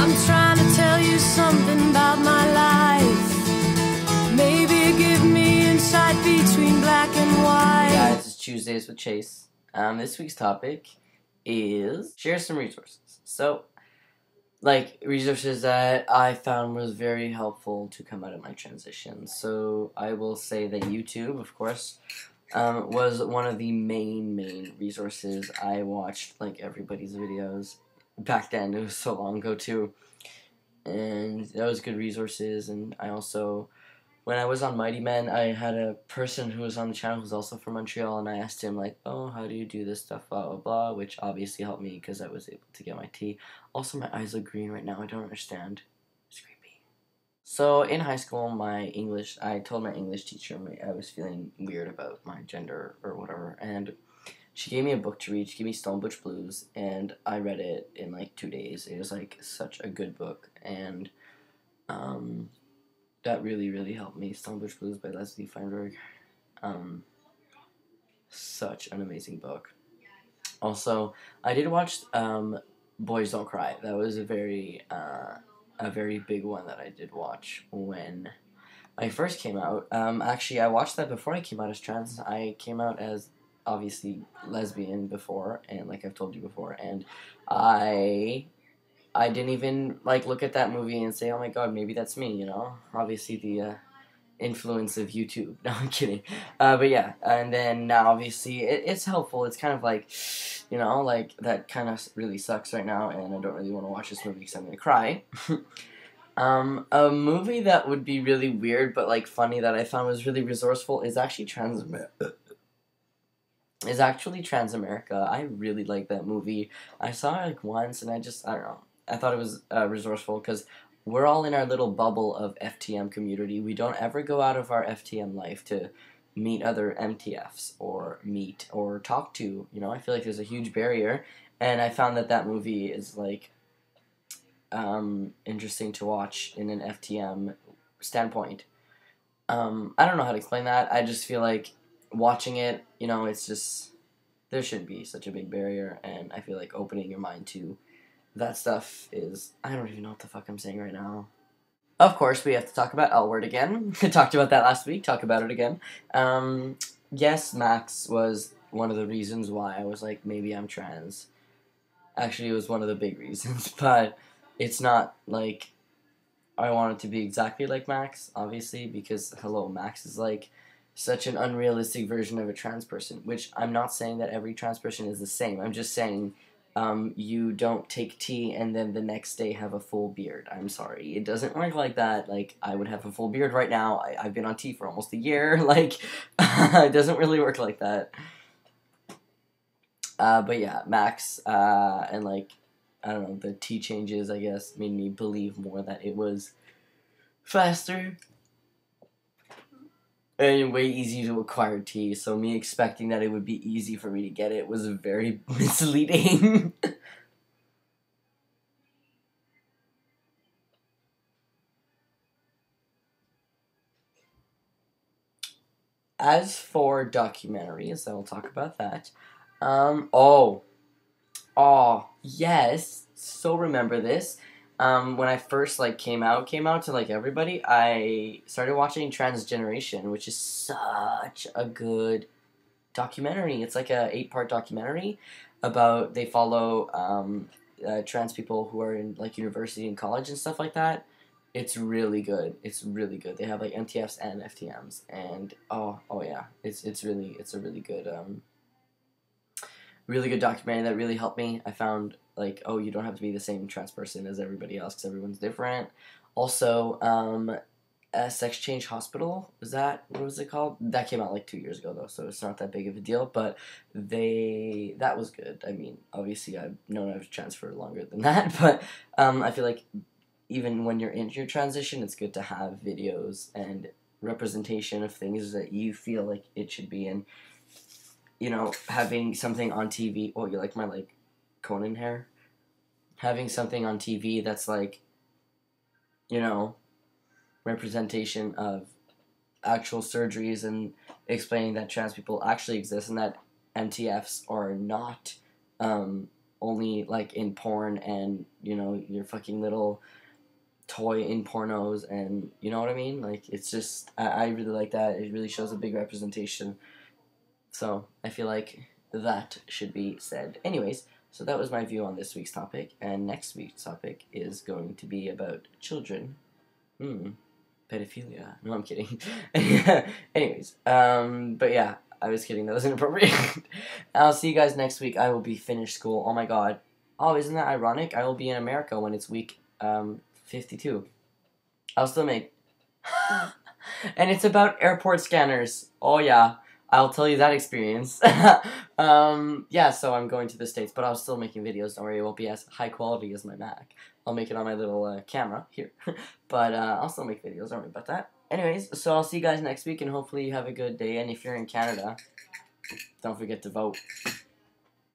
I'm trying to tell you something about my life. Maybe give me insight between black and white. Hey guys, it's Tuesdays with Chase. This week's topic is share some resources. So, resources that I found was very helpful to come out of my transition. So I will say that YouTube, of course, was one of the main resources. I watched everybody's videos back then. It was so long ago too, and that was good resources. And I also, when I was on Mighty Men, I had a person who was on the channel who's also from Montreal, and I asked him oh, how do you do this stuff, blah blah blah, which obviously helped me because I was able to get my tea. Also, my eyes look green right now. I don't understand. It's creepy. So in high school, I told my English teacher I was feeling weird about my gender or whatever, and she gave me a book to read. She gave me Stone Butch Blues, and I read it in 2 days. It was such a good book, and that really helped me. Stone Butch Blues by Leslie Feinberg. Such an amazing book. Also, I did watch Boys Don't Cry. That was a very big one that I did watch when I first came out. Actually, I watched that before I came out as trans. I came out as obviously lesbian before, and like I've told you before, and I didn't even look at that movie and say, oh my god, maybe that's me, obviously the influence of YouTube. No, I'm kidding. But yeah, and then now obviously it's helpful. It's kind of that kind of really sucks right now, and I don't really want to watch this movie because I'm gonna cry. A movie that would be really weird but funny that I found was really resourceful is actually Transamerica. I really like that movie. I saw it once, and I don't know. I thought it was resourceful because we're all in our little bubble of FTM community. We don't ever go out of our FTM life to meet other MTFs or meet or talk to. I feel like there's a huge barrier, and I found that movie is interesting to watch in an FTM standpoint. I don't know how to explain that. I just feel like watching it, it's just, there shouldn't be such a big barrier, and I feel like opening your mind to that stuff is, I don't even know what the fuck I'm saying right now. Of course, we have to talk about L Word again. I talked about that last week, talk about it again. Yes, Max was one of the reasons why I was maybe I'm trans. Actually, it was one of the big reasons, but it's not I want it to be exactly like Max, obviously, because, hello, Max is such an unrealistic version of a trans person, which I'm not saying that every trans person is the same. I'm just saying you don't take tea and then the next day have a full beard. I'm sorry. It doesn't work like that. I would have a full beard right now. I've been on tea for almost a year. It doesn't really work like that. But yeah, Max, and I don't know, the tea changes, I guess, made me believe more that it was faster and way easy to acquire tea, so me expecting that it would be easy for me to get it was very misleading. As for documentaries, I will talk about that. Yes, so remember this. When I first came out to everybody, I started watching Transgeneration, which is such a good documentary. It's a 8-part documentary about, they follow trans people who are in university and college and stuff like that. It's really good. It's really good. They have MTFs and FTMs, and oh yeah, it's a really good documentary that really helped me. I found oh, you don't have to be the same trans person as everybody else because everyone's different. Also, Sex Change Hospital, what was it called? That came out 2 years ago though, so it's not that big of a deal, but that was good. I mean, obviously I've known I was trans for longer than that, but I feel even when you're in your transition, it's good to have videos and representation of things that you feel it should be, and having something on TV. Oh, you like my Conan hair? Having something on TV that's representation of actual surgeries and explaining that trans people actually exist and that MTFs are not only like in porn and your fucking little toy in pornos, and you know what I mean. Like it's just I really like that. It really shows a big representation. So I feel like that should be said. Anyways, so that was my view on this week's topic, and next week's topic is going to be about children. Pedophilia. No, I'm kidding. Anyways, but yeah, I was kidding. That was inappropriate. I'll see you guys next week. I will be finished school. Oh my god. Oh, isn't that ironic? I will be in America when it's week 52. I'll still make. And it's about airport scanners. Oh yeah. I'll tell you that experience. Yeah, so I'm going to the States, but I'll still making videos. Don't worry, it won't be as high quality as my Mac. I'll make it on my little camera here. But I'll still make videos. Don't worry about that. Anyways, so I'll see you guys next week, and hopefully you have a good day. And if you're in Canada, don't forget to vote.